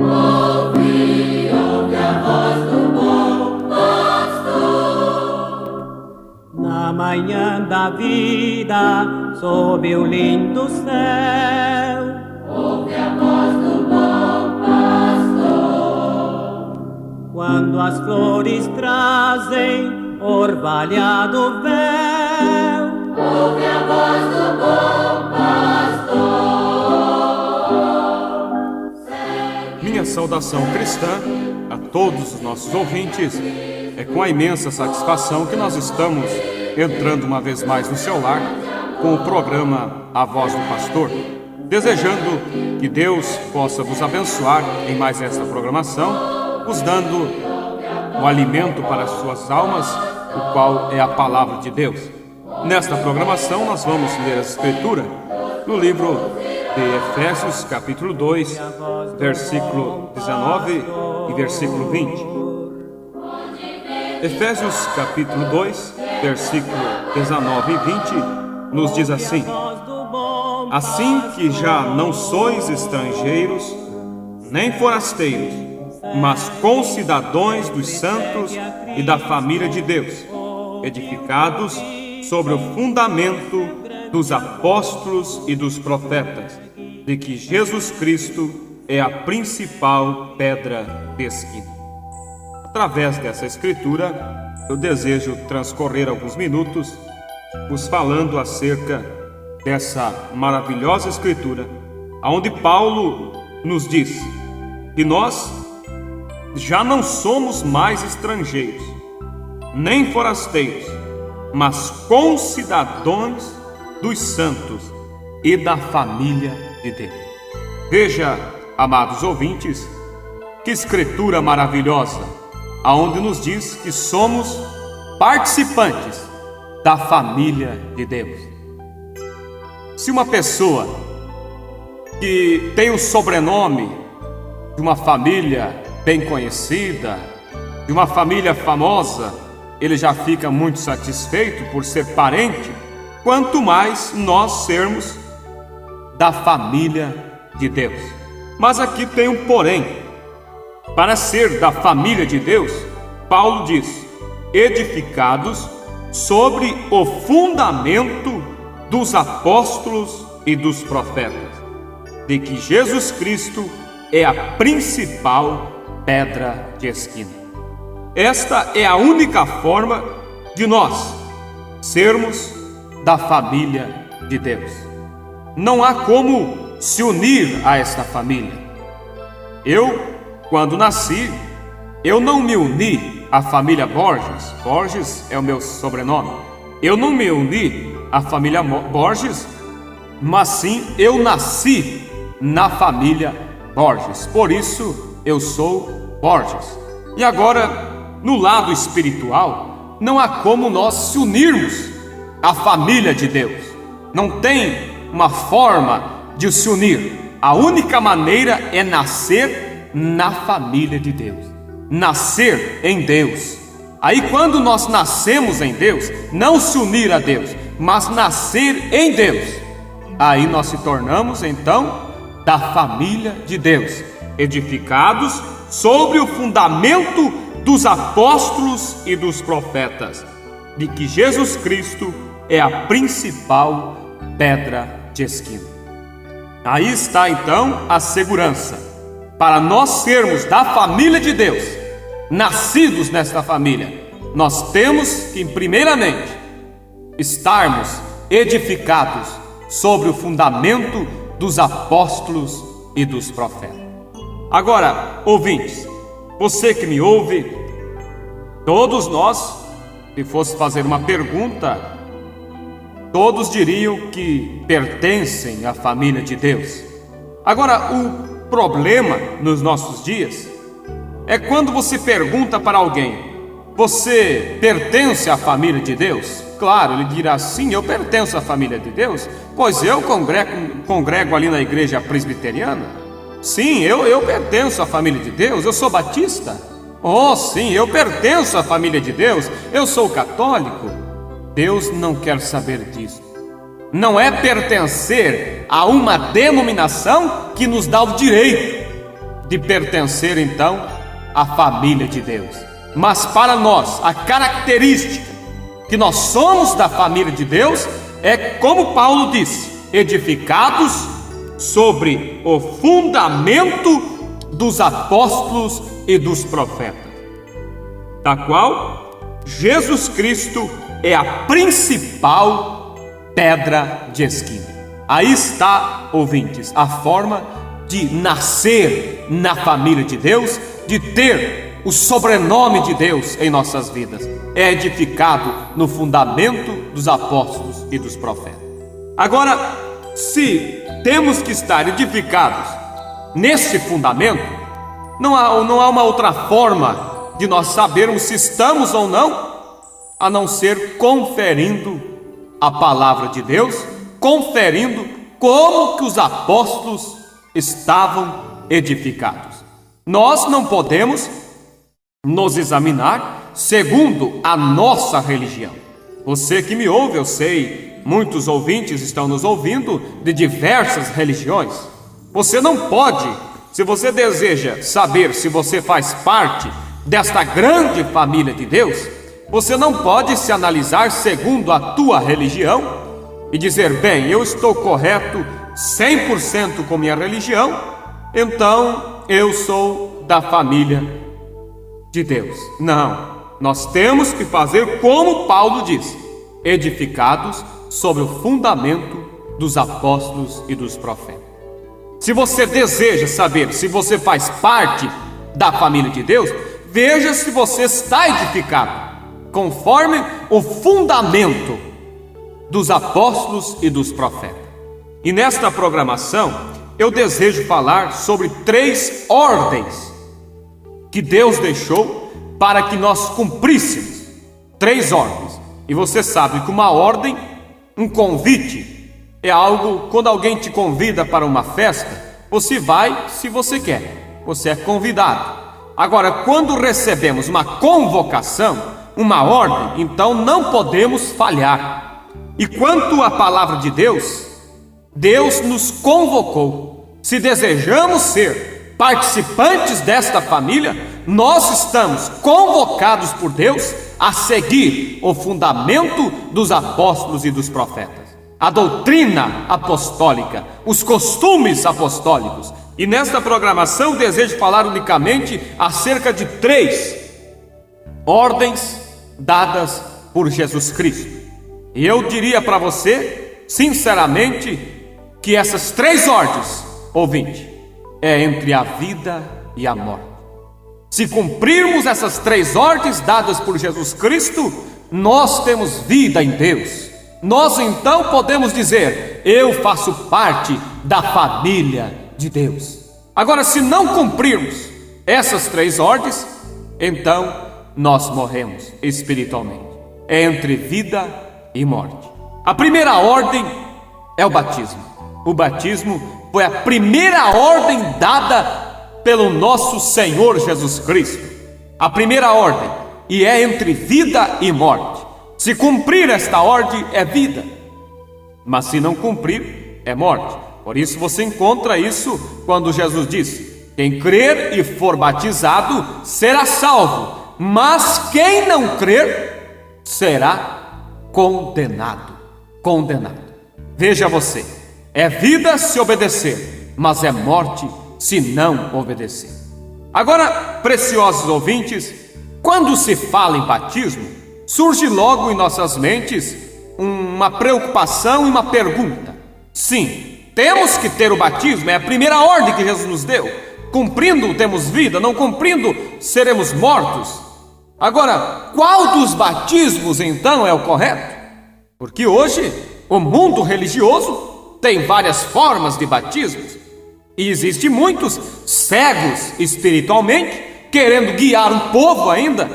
Ouve a voz do bom pastor. Na manhã da vida, sob o lindo céu, Ouve a voz do bom pastor. quando as flores trazem orvalhado véu, Ouve a voz do bom pastor. Minha saudação cristã a todos os nossos ouvintes. É com a imensa satisfação que nós estamos entrando uma vez mais no seu lar com o programa A Voz do Pastor, desejando que Deus possa vos abençoar em mais esta programação, vos dando o alimento para as suas almas, o qual é a palavra de Deus. Nesta programação nós vamos ler a Escritura no livro de Efésios, capítulo 2, versículo 19 e versículo 20. Efésios, capítulo 2, versículo 19 e 20, nos diz assim: assim que já não sois estrangeiros, nem forasteiros, mas concidadãos dos santos e da família de Deus, edificados sobre o fundamento dos apóstolos e dos profetas, de que Jesus Cristo é a principal pedra de esquina. Através dessa escritura, eu desejo transcorrer alguns minutos vos falando acerca dessa maravilhosa escritura, onde Paulo nos diz que nós já não somos mais estrangeiros, nem forasteiros, mas concidadãos dos santos e da família de Deus. Veja, amados ouvintes, que escritura maravilhosa, aonde nos diz que somos participantes da família de Deus. Se uma pessoa que tem o sobrenome de uma família bem conhecida, de uma família famosa, ele já fica muito satisfeito por ser parente, quanto mais nós sermos da família de Deus. Mas aqui tem um porém. Para ser da família de Deus, Paulo diz: edificados sobre o fundamento dos apóstolos e dos profetas, de que Jesus Cristo é a principal pedra de esquina. Esta é a única forma de nós sermos da família de Deus. Não há como se unir a esta família. Quando nasci, eu não me uni à família Borges. Borges é o meu sobrenome. Eu não me uni à família Borges, mas sim eu nasci na família Borges. Por isso eu sou Borges. E agora, no lado espiritual, não há como nós se unirmos à família de Deus. Não tem uma forma de se unir. A única maneira é nascer na família de Deus, nascer em Deus. Aí quando nós nascemos em Deus, não se unir a Deus, mas nascer em Deus, aí nós se tornamos então da família de Deus, edificados sobre o fundamento dos apóstolos e dos profetas, de que Jesus Cristo é a principal pedra de esquina. Aí está então a segurança. Para nós sermos da família de Deus, nascidos nesta família, nós temos que, primeiramente, estarmos edificados sobre o fundamento dos apóstolos e dos profetas. Agora, ouvintes, você que me ouve, todos nós, se fosse fazer uma pergunta, todos diriam que pertencem à família de Deus. Agora, o problema nos nossos dias é quando você pergunta para alguém: você pertence à família de Deus? Claro, ele dirá: sim, eu pertenço à família de Deus, pois eu congrego ali na igreja presbiteriana. Sim, eu pertenço à família de Deus, eu sou batista. Oh, sim, eu pertenço à família de Deus, eu sou católico. Deus não quer saber disso. Não é pertencer a uma denominação que nos dá o direito de pertencer então à família de Deus. Mas para nós, a característica que nós somos da família de Deus é, como Paulo disse, edificados sobre o fundamento dos apóstolos e dos profetas, da qual Jesus Cristo é a principal pedra de esquina. Aí está, ouvintes, a forma de nascer na família de Deus, de ter o sobrenome de Deus em nossas vidas. É edificado no fundamento dos apóstolos e dos profetas. Agora, se temos que estar edificados nesse fundamento, não há uma outra forma de nós sabermos se estamos ou não ser conferindo a palavra de Deus, conferindo como que os apóstolos estavam edificados. Nós não podemos nos examinar segundo a nossa religião. Você que me ouve, eu sei, muitos ouvintes estão nos ouvindo de diversas religiões. Você não pode, se você deseja saber se você faz parte desta grande família de Deus, você não pode se analisar segundo a tua religião e dizer, bem, eu estou correto 100% com minha religião, então eu sou da família de Deus. Não, nós temos que fazer como Paulo disse, edificados sobre o fundamento dos apóstolos e dos profetas. Se você deseja saber se você faz parte da família de Deus, veja se você está edificado conforme o fundamento dos apóstolos e dos profetas. E nesta programação eu desejo falar sobre 3 ordens que Deus deixou para que nós cumpríssemos. 3 ordens. E você sabe que uma ordem, um convite, é algo, quando alguém te convida para uma festa, você vai se você quer, você é convidado. Agora, quando recebemos uma convocação, uma ordem, então não podemos falhar. E quanto à palavra de Deus, Deus nos convocou. Se desejamos ser participantes desta família, nós estamos convocados por Deus a seguir o fundamento dos apóstolos e dos profetas, a doutrina apostólica, os costumes apostólicos. E nesta programação desejo falar unicamente acerca de 3 ordens dadas por Jesus Cristo. E eu diria para você, sinceramente, que essas 3 ordens, ouvinte, é entre a vida e a morte. Se cumprirmos essas 3 ordens dadas por Jesus Cristo, nós temos vida em Deus. Nós então podemos dizer, eu faço parte da família de Deus. Agora, se não cumprirmos essas 3 ordens, então nós morremos espiritualmente. É entre vida e morte. A primeira ordem é o batismo. O batismo foi a primeira ordem dada pelo nosso Senhor Jesus Cristo. A primeira ordem, e é entre vida e morte. Se cumprir esta ordem é vida, mas se não cumprir é morte. Por isso você encontra isso quando Jesus disse, quem crer e for batizado será salvo, mas quem não crer será condenado. Condenado. Veja você, é vida se obedecer, mas é morte se não obedecer. Agora, preciosos ouvintes, quando se fala em batismo, surge logo em nossas mentes uma preocupação e uma pergunta. Sim, temos que ter o batismo, é a primeira ordem que Jesus nos deu. Cumprindo, temos vida, não cumprindo, seremos mortos. Agora, qual dos batismos então é o correto? Porque hoje o mundo religioso tem várias formas de batismos e existem muitos cegos espiritualmente querendo guiar um povo ainda,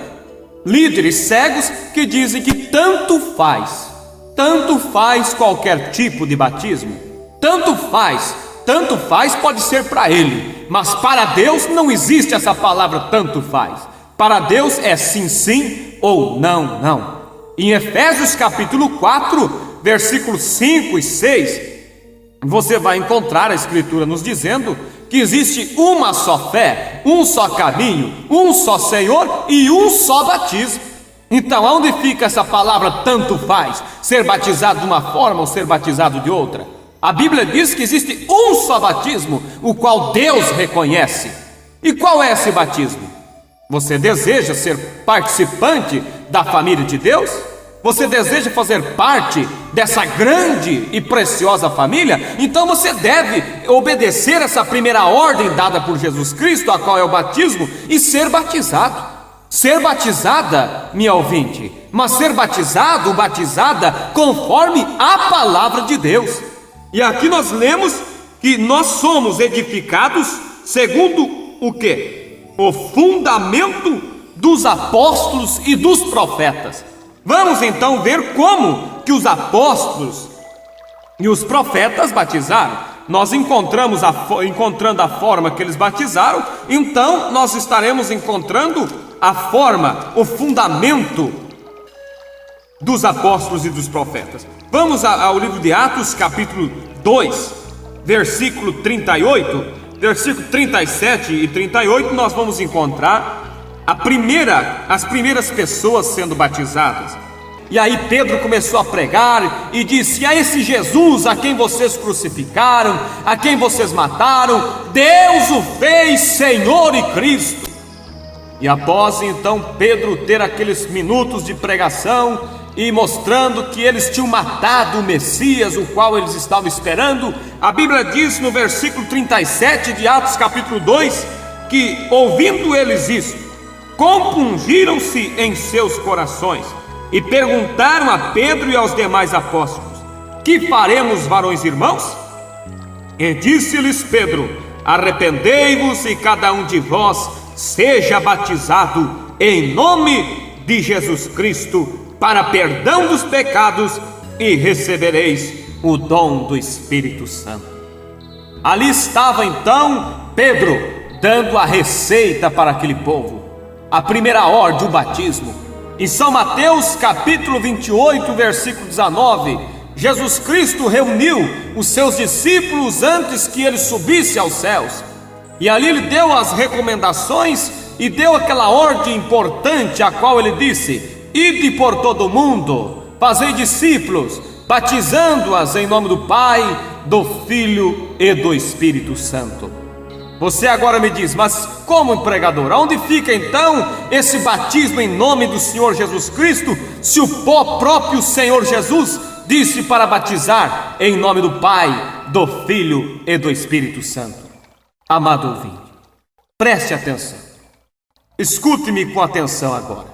líderes cegos que dizem que tanto faz qualquer tipo de batismo, tanto faz pode ser para ele, mas para Deus não existe essa palavra tanto faz. Para Deus é sim, sim ou não, não. Em Efésios capítulo 4, versículos 5 e 6, você vai encontrar a Escritura nos dizendo que existe uma só fé, um só caminho, um só Senhor e um só batismo. Então, onde fica essa palavra tanto faz, ser batizado de uma forma ou ser batizado de outra? A Bíblia diz que existe um só batismo, o qual Deus reconhece. E qual é esse batismo? Você deseja ser participante da família de Deus? Você deseja fazer parte dessa grande e preciosa família? Então você deve obedecer essa primeira ordem dada por Jesus Cristo, a qual é o batismo, e ser batizado. Ser batizada, minha ouvinte, mas ser batizado, batizada, conforme a palavra de Deus. E aqui nós lemos que nós somos edificados segundo o quê? O fundamento dos apóstolos e dos profetas. Vamos então ver como que os apóstolos e os profetas batizaram. Nós encontrando a forma que eles batizaram, então nós estaremos encontrando a forma, o fundamento dos apóstolos e dos profetas. Vamos ao livro de Atos, capítulo 2, versículo 38, versículo 37 e 38, nós vamos encontrar as primeiras pessoas sendo batizadas. E aí Pedro começou a pregar e disse: a esse Jesus a quem vocês crucificaram, a quem vocês mataram, Deus o fez Senhor e Cristo. E após então Pedro ter aqueles minutos de pregação e mostrando que eles tinham matado o Messias, o qual eles estavam esperando, a Bíblia diz no versículo 37 de Atos capítulo 2, que ouvindo eles isso, compungiram-se em seus corações e perguntaram a Pedro e aos demais apóstolos: que faremos, varões irmãos? E disse-lhes Pedro: arrependei-vos e cada um de vós seja batizado em nome de Jesus Cristo para perdão dos pecados e recebereis o dom do Espírito Santo. Ali estava então Pedro dando a receita para aquele povo, a primeira ordem, o batismo. Em São Mateus capítulo 28, versículo 19, Jesus Cristo reuniu os seus discípulos antes que ele subisse aos céus, e ali ele deu as recomendações e deu aquela ordem importante, a qual ele disse: ide por todo o mundo, fazei discípulos, batizando-as em nome do Pai, do Filho e do Espírito Santo. Você agora me diz: mas como, pregador, onde fica então esse batismo em nome do Senhor Jesus Cristo, se o próprio Senhor Jesus disse para batizar em nome do Pai, do Filho e do Espírito Santo? Amado ouvinte, preste atenção, escute-me com atenção agora.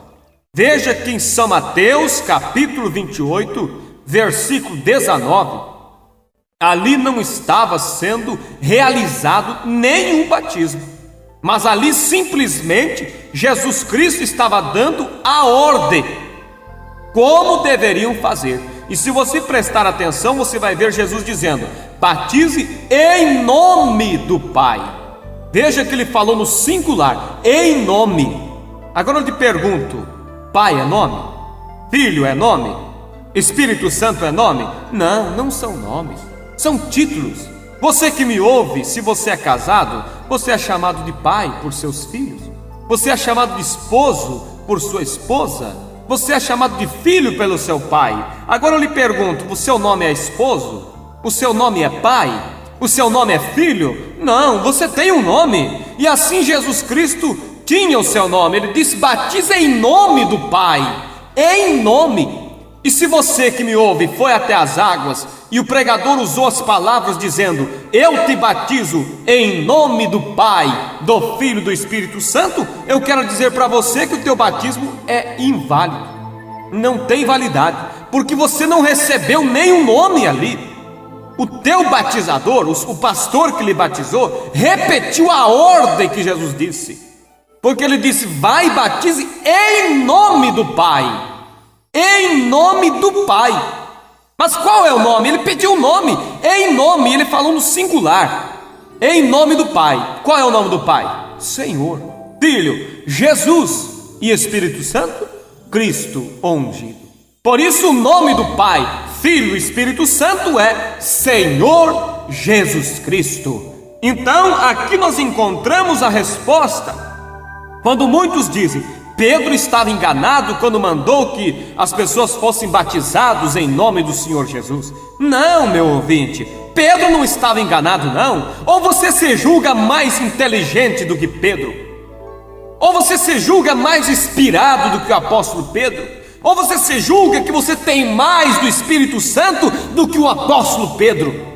Veja que em São Mateus capítulo 28, versículo 19, ali não estava sendo realizado nenhum batismo, mas ali simplesmente Jesus Cristo estava dando a ordem como deveriam fazer. E se você prestar atenção, você vai ver Jesus dizendo: batize em nome do Pai. Veja que ele falou no singular, em nome. Agora eu te pergunto: Pai é nome? Filho é nome? Espírito Santo é nome? Não, não são nomes, são títulos. Você que me ouve, se você é casado, você é chamado de pai por seus filhos. Você é chamado de esposo por sua esposa. Você é chamado de filho pelo seu pai. Agora eu lhe pergunto: o seu nome é esposo? O seu nome é pai? O seu nome é filho? Não, você tem um nome. E assim Jesus Cristo tinha o seu nome. Ele disse: batiza em nome do Pai. Em nome. E se você que me ouve foi até as águas e o pregador usou as palavras dizendo: eu te batizo em nome do Pai, do Filho e do Espírito Santo, eu quero dizer para você que o teu batismo é inválido, não tem validade, porque você não recebeu nenhum nome ali. O teu batizador, o pastor que lhe batizou, repetiu a ordem que Jesus disse, porque ele disse: vai e batize em nome do Pai. Em nome do Pai. Mas qual é o nome? Ele pediu o nome, em nome, ele falou no singular, em nome do Pai. Qual é o nome do Pai? Senhor, Filho, Jesus e Espírito Santo, Cristo ungido. Por isso o nome do Pai, Filho e Espírito Santo é Senhor Jesus Cristo. Então, aqui nós encontramos a resposta. Quando muitos dizem, Pedro estava enganado quando mandou que as pessoas fossem batizados em nome do Senhor Jesus. Não, meu ouvinte, Pedro não estava enganado, não. Ou você se julga mais inteligente do que Pedro, ou você se julga mais inspirado do que o apóstolo Pedro, ou você se julga que você tem mais do Espírito Santo do que o apóstolo Pedro.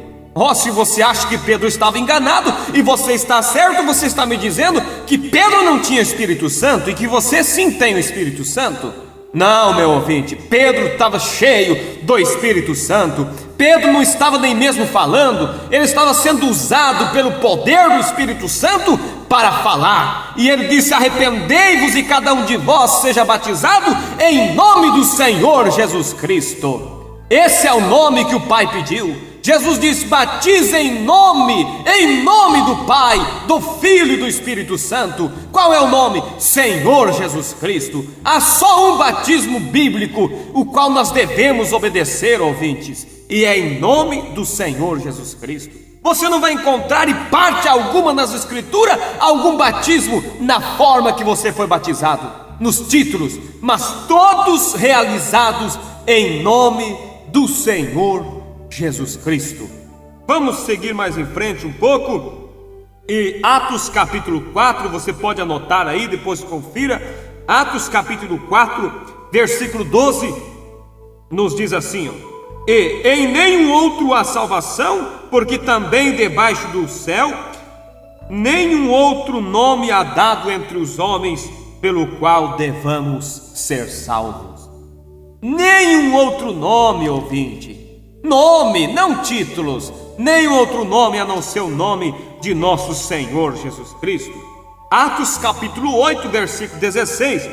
Se você acha que Pedro estava enganado e você está certo, você está me dizendo que Pedro não tinha Espírito Santo e que você sim tem o Espírito Santo? Não, meu ouvinte, Pedro estava cheio do Espírito Santo. Pedro não estava nem mesmo falando, ele estava sendo usado pelo poder do Espírito Santo para falar. E ele disse: arrependei-vos e cada um de vós seja batizado em nome do Senhor Jesus Cristo. Esse é o nome que o Pai pediu. Jesus disse: batize em nome do Pai, do Filho e do Espírito Santo. Qual é o nome? Senhor Jesus Cristo. Há só um batismo bíblico, o qual nós devemos obedecer, ouvintes, e é em nome do Senhor Jesus Cristo. Você não vai encontrar em parte alguma nas Escrituras algum batismo na forma que você foi batizado, nos títulos, mas todos realizados em nome do Senhor Jesus Cristo. Vamos seguir mais em frente um pouco. E Atos capítulo 4, você pode anotar aí, depois confira. Atos capítulo 4, versículo 12, nos diz assim: e em nenhum outro há salvação, porque também debaixo do céu nenhum outro nome há dado entre os homens pelo qual devamos ser salvos. Nenhum outro nome, ouvinte. Nome, não títulos. Nenhum outro nome a não ser o nome de nosso Senhor Jesus Cristo. Atos capítulo 8, versículo 16.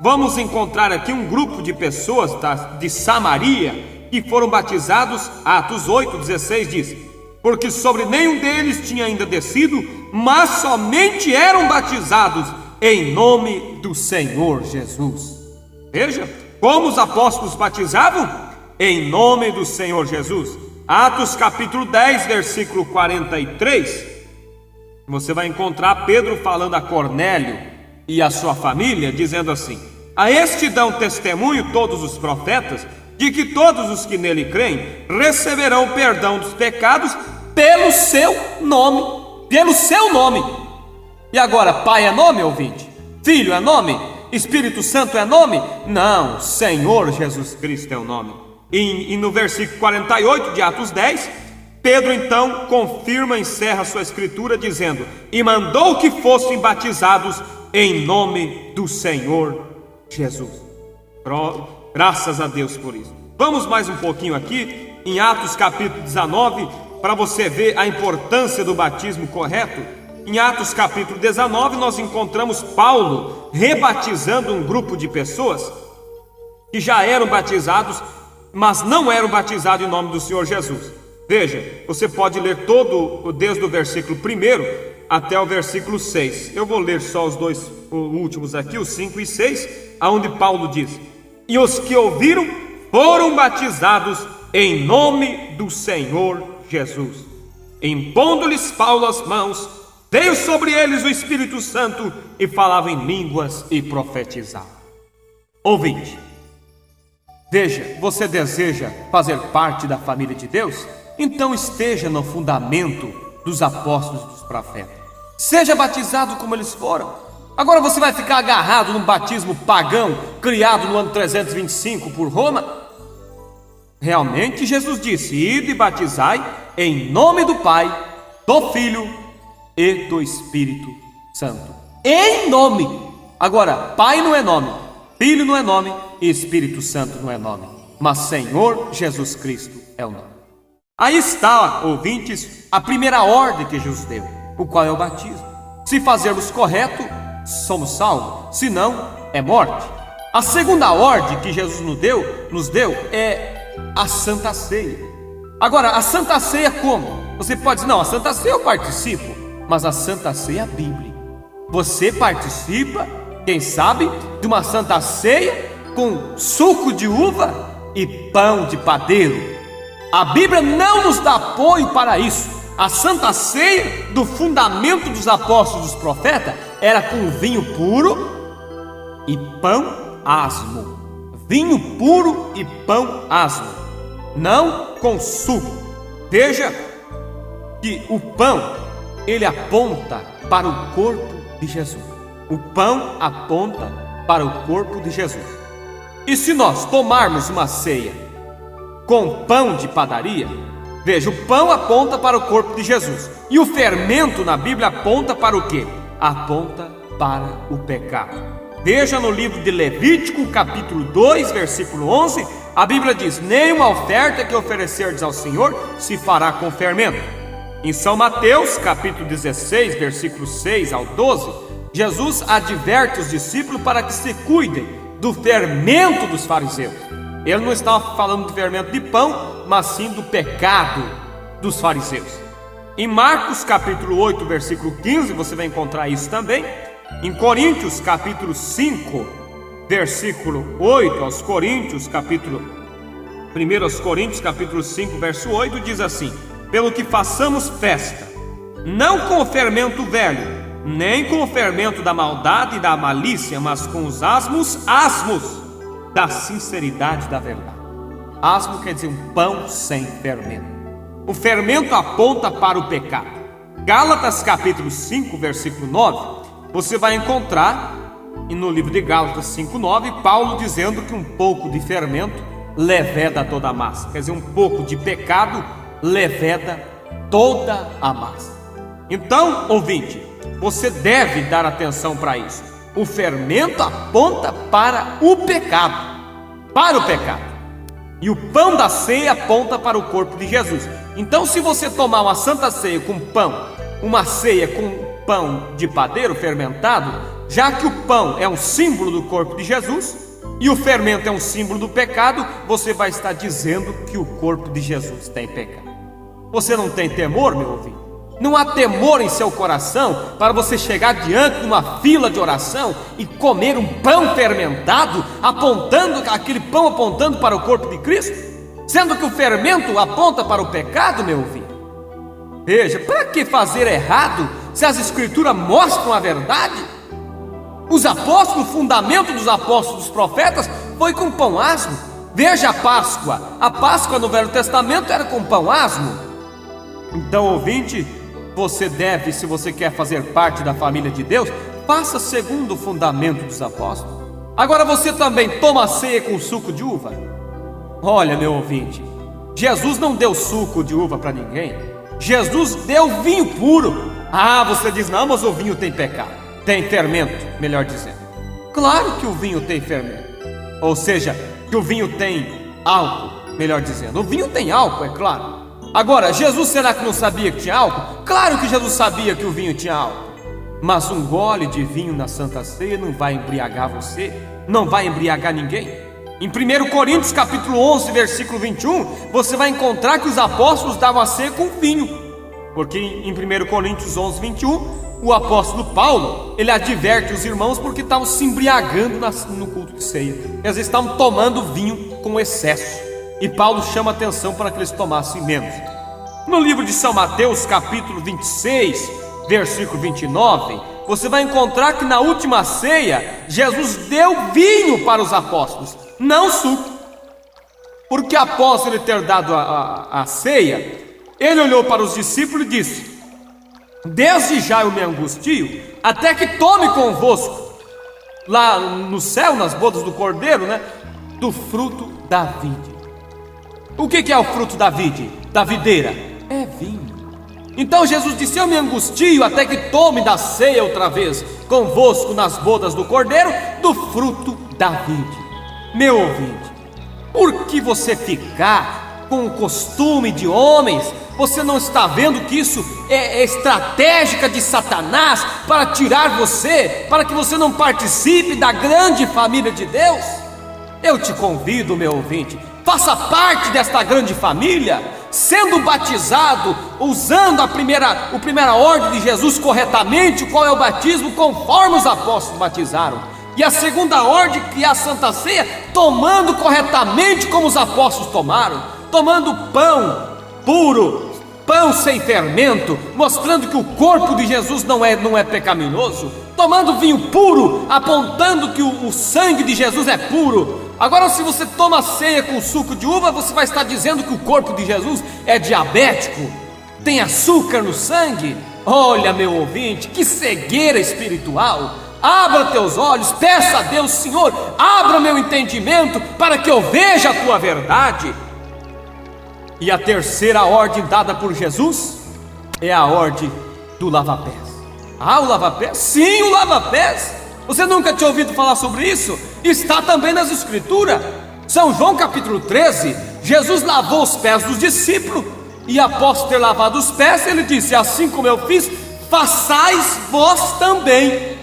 Vamos encontrar aqui um grupo de pessoas de Samaria que foram batizados. Atos 8, 16 diz: porque sobre nenhum deles tinha ainda descido, mas somente eram batizados em nome do Senhor Jesus. Veja como os apóstolos batizavam: em nome do Senhor Jesus. Atos capítulo 10, versículo 43. Você vai encontrar Pedro falando a Cornélio e a sua família, dizendo assim: a este dão testemunho todos os profetas, de que todos os que nele creem receberão o perdão dos pecados pelo seu nome. Pelo seu nome. E agora, Pai é nome, ouvinte? Filho é nome? Espírito Santo é nome? Não, Senhor Jesus Cristo é o nome. E no versículo 48 de Atos 10, Pedro então confirma, encerra sua escritura dizendo: e mandou que fossem batizados em nome do Senhor Jesus. Graças a Deus por isso. Vamos mais um pouquinho aqui em Atos capítulo 19, para você ver a importância do batismo correto. Em Atos capítulo 19 nós encontramos Paulo rebatizando um grupo de pessoas que já eram batizados, mas não eram batizados em nome do Senhor Jesus. Veja, você pode ler todo, desde o versículo 1 até o versículo 6. Eu vou ler só os dois últimos aqui, os 5 e 6, aonde Paulo diz: e os que ouviram foram batizados em nome do Senhor Jesus. Impondo-lhes Paulo as mãos, veio sobre eles o Espírito Santo, e falavam em línguas e profetizavam. Ouvinte, veja, você deseja fazer parte da família de Deus? Então esteja no fundamento dos apóstolos e dos profetas. Seja batizado como eles foram. Agora você vai ficar agarrado num batismo pagão, criado no ano 325 por Roma? Realmente Jesus disse: ide e batizai em nome do Pai, do Filho e do Espírito Santo. Em nome. Agora, Pai não é nome, Filho não é nome e Espírito Santo não é nome, mas Senhor Jesus Cristo é o nome. Aí está, ouvintes, a primeira ordem que Jesus deu, o qual é o batismo. Se fazermos correto, somos salvos, se não, é morte. A segunda ordem que Jesus nos deu é a Santa Ceia. Agora, a Santa Ceia como? Você pode dizer: não, a Santa Ceia eu participo, mas a Santa Ceia é a Bíblia. Você participa, quem sabe, de uma Santa Ceia com suco de uva e pão de padeiro. A Bíblia não nos dá apoio para isso. A Santa Ceia do fundamento dos apóstolos e dos profetas era com vinho puro e pão asmo. Vinho puro e pão asmo, não com suco. Veja que o pão, ele aponta para o corpo de Jesus. O pão aponta para o corpo de Jesus. E se nós tomarmos uma ceia com pão de padaria, veja, o pão aponta para o corpo de Jesus. E o fermento na Bíblia aponta para o quê? Aponta para o pecado. Veja no livro de Levítico, capítulo 2, versículo 11, a Bíblia diz: nenhuma oferta que oferecerdes ao Senhor se fará com fermento. Em São Mateus, capítulo 16, versículo 6 ao 12, Jesus adverte os discípulos para que se cuidem do fermento dos fariseus. Ele não estava falando do fermento de pão, mas sim do pecado dos fariseus. Em Marcos, capítulo 8, versículo 15, você vai encontrar isso também. Em Coríntios, capítulo 5, versículo 8, aos Coríntios, capítulo 1 aos Coríntios, capítulo 5, verso 8, diz assim: pelo que façamos festa, não com o fermento velho, nem com o fermento da maldade e da malícia, mas com os asmos da sinceridade da verdade. Asmo quer dizer um pão sem fermento. O fermento aponta para o pecado. Gálatas, capítulo 5, versículo 9, você vai encontrar, e no livro de Gálatas 5:9, Paulo dizendo que um pouco de fermento leveda toda a massa. Quer dizer, um pouco de pecado leveda toda a massa. Então, ouvinte, você deve dar atenção para isso. O fermento aponta para o pecado, e o pão da ceia aponta para o corpo de Jesus. Então, se você tomar uma santa ceia com pão, uma ceia com pão de padeiro fermentado, já que o pão é um símbolo do corpo de Jesus e o fermento é um símbolo do pecado, você vai estar dizendo que o corpo de Jesus tem pecado. Você não tem temor, meu ouvinte? Não há temor em seu coração para você chegar diante de uma fila de oração e comer um pão fermentado, aquele pão apontando para o corpo de Cristo, sendo que o fermento aponta para o pecado, meu ouvinte? Veja, para que fazer errado se as escrituras mostram a verdade? Os apóstolos, o fundamento dos apóstolos, dos profetas, foi com pão asmo. Veja a Páscoa no Velho Testamento era com pão asmo. Então, ouvinte, você deve, se você quer fazer parte da família de Deus, faça segundo o fundamento dos apóstolos. Agora, você também toma ceia com suco de uva? Olha, meu ouvinte, Jesus não deu suco de uva para ninguém. Jesus deu vinho puro. Ah, você diz, não, mas o vinho tem pecado, tem fermento, melhor dizendo. Claro que o vinho tem fermento, ou seja, que o vinho tem álcool, melhor dizendo. O vinho tem álcool, é claro. Agora, Jesus será que não sabia que tinha álcool? Claro que Jesus sabia que o vinho tinha álcool. Mas um gole de vinho na Santa Ceia não vai embriagar você, não vai embriagar ninguém. Em 1 Coríntios capítulo 11, versículo 21, você vai encontrar que os apóstolos davam a ceia com vinho. Porque em 1 Coríntios 11, 21, o apóstolo Paulo, ele adverte os irmãos porque estavam se embriagando no culto de ceia. Eles estavam tomando vinho com excesso. E Paulo chama a atenção para que eles tomassem menos. No livro de São Mateus, capítulo 26, versículo 29, você vai encontrar que na última ceia, Jesus deu vinho para os apóstolos, não suco. Porque após ele ter dado a ceia, ele olhou para os discípulos e disse: desde já eu me angustio, até que tome convosco, lá no céu, nas bodas do Cordeiro, do fruto da vide. O que é o fruto da vide? Da videira? É vinho. Então Jesus disse: eu me angustio até que tome da ceia outra vez convosco nas bodas do Cordeiro do fruto da vide. Meu ouvinte, por que você ficar com o costume de homens? Você não está vendo que isso é estratégia de Satanás para tirar você, para que você não participe da grande família de Deus? Eu te convido, meu ouvinte, faça parte desta grande família, sendo batizado, usando a primeira ordem de Jesus corretamente, qual é o batismo, conforme os apóstolos batizaram. E a segunda ordem, que é a Santa Ceia, tomando corretamente como os apóstolos tomaram, tomando pão puro, pão sem fermento, mostrando que o corpo de Jesus não é pecaminoso, tomando vinho puro, apontando que o sangue de Jesus é puro. Agora, se você toma ceia com suco de uva, você vai estar dizendo que o corpo de Jesus é diabético, tem açúcar no sangue. Olha, meu ouvinte, que cegueira espiritual. Abra teus olhos, peça a Deus: Senhor, abra meu entendimento para que eu veja a tua verdade. E a terceira ordem dada por Jesus é a ordem do lava-pés. Ah, o lava-pés? Sim, o lava-pés. Você nunca tinha ouvido falar sobre isso? Está também nas Escrituras. São João capítulo 13, Jesus lavou os pés dos discípulos, e após ter lavado os pés, ele disse: assim como eu fiz, façais vós também.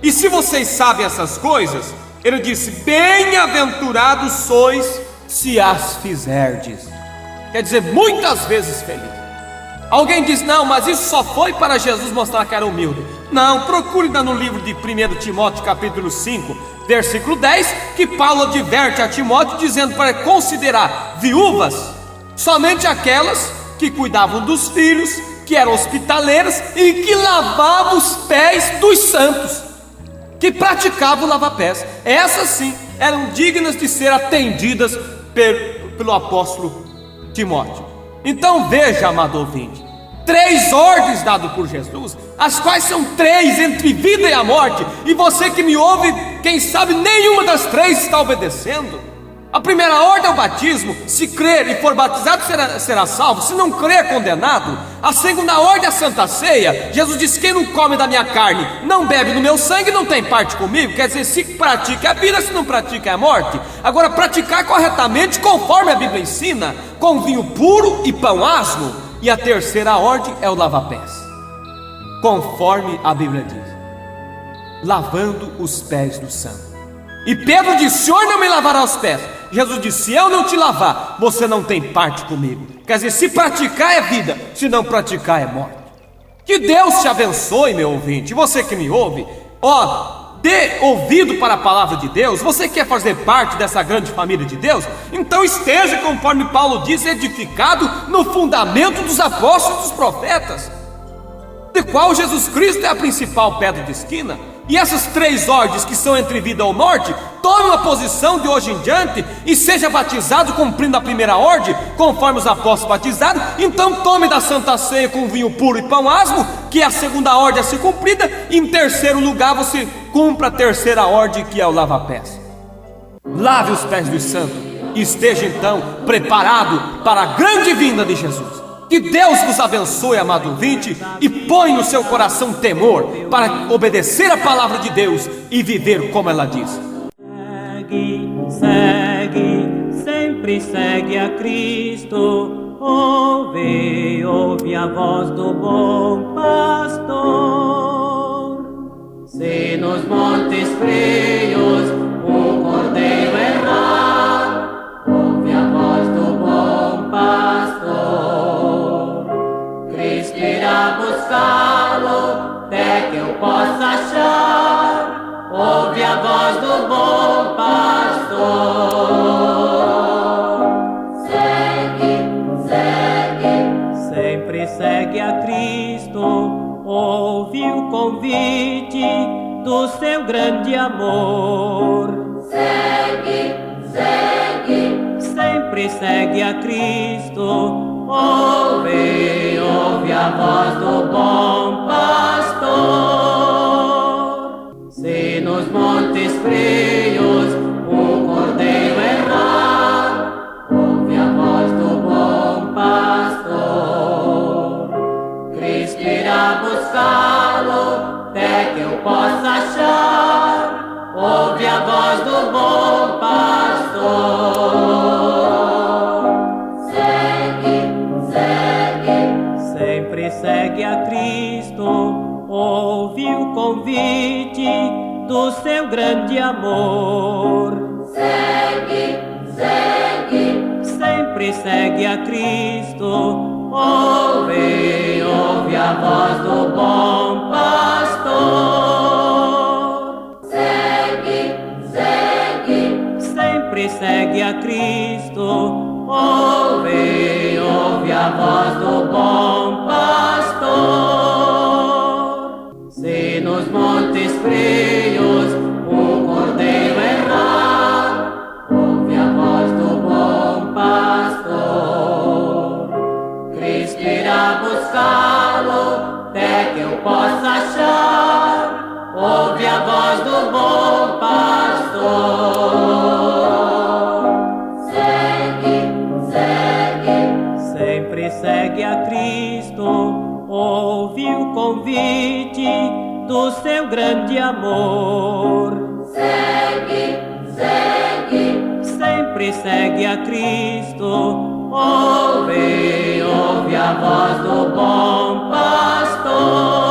E se vocês sabem essas coisas, ele disse: bem-aventurados sois se as fizerdes. Quer dizer, muitas vezes feliz. Alguém diz: não, mas isso só foi para Jesus mostrar que era humilde. Não, procure no livro de 1 Timóteo capítulo 5, versículo 10, que Paulo adverte a Timóteo dizendo para considerar viúvas somente aquelas que cuidavam dos filhos, que eram hospitaleiras e que lavavam os pés dos santos, que praticavam o lava-pés. Essas sim eram dignas de ser atendidas pelo apóstolo Timóteo. Então veja, amado ouvinte, 3 ordens dadas por Jesus, as quais são 3 entre vida e a morte, e você que me ouve, quem sabe nenhuma das 3 está obedecendo. A primeira ordem é o batismo: se crer e for batizado será salvo, se não crer é condenado. A segunda ordem é a santa ceia. Jesus disse: quem não come da minha carne, não bebe do meu sangue, não tem parte comigo. Quer dizer, se pratica é a vida, se não pratica é a morte. Agora, praticar corretamente conforme a Bíblia ensina, com vinho puro e pão asmo. E a terceira ordem é o lava-pés, conforme a Bíblia diz, lavando os pés do santo. E Pedro disse: Senhor, não me lavará os pés. Jesus disse: se eu não te lavar, você não tem parte comigo. Quer dizer, se praticar é vida, se não praticar é morte. Que Deus te abençoe, meu ouvinte. Você que me ouve, dê ouvido para a palavra de Deus. Você quer fazer parte dessa grande família de Deus? Então esteja, conforme Paulo diz, edificado no fundamento dos apóstolos e dos profetas, de qual Jesus Cristo é a principal pedra de esquina. E essas 3 ordens que são entre vida ou morte, tome uma posição de hoje em diante e seja batizado cumprindo a primeira ordem, conforme os apóstolos batizaram. Então tome da santa ceia com vinho puro e pão asmo, que é a segunda ordem a ser cumprida. E em terceiro lugar você cumpra a terceira ordem, que é o lava-pés. Lave os pés dos santos e esteja então preparado para a grande vinda de Jesus. Que Deus vos abençoe, amado ouvinte, e põe no seu coração temor para obedecer a palavra de Deus e viver como ela diz. Segue, segue, sempre segue a Cristo. Ouve, ouve a voz do bom pastor. Se nos montes frios o cordeiro errar, ouve a voz do bom pastor. Cristo irá buscá-lo até que eu possa achar. Ouve a voz do bom pastor. Segue, segue, Sempre segue a Cristo. Ouve o convite do seu grande amor. segue, segue, Sempre segue a Cristo. Ouve, ouve a voz do bom pastor. Se nos montes frios o cordeiro errar, ouve a voz do bom pastor. Cristo irá buscá-lo até que eu possa achar. Ouve a voz do bom pastor. Sempre segue a Cristo. Ouve o convite do seu grande amor. segue, segue, Sempre segue a Cristo. Ouve, ouve a voz do bom pastor. segue, segue, Sempre segue a Cristo. Ouve, ouve a voz do bom frios, o cordeiro errar, ouve a voz do bom pastor. Cristo irá buscá-lo, até que eu possa achar, ouve a voz do bom pastor. Segue, segue, Sempre segue a Cristo, ouve o convite do seu grande amor. segue, segue, Sempre segue a Cristo, ouve a voz do bom pastor.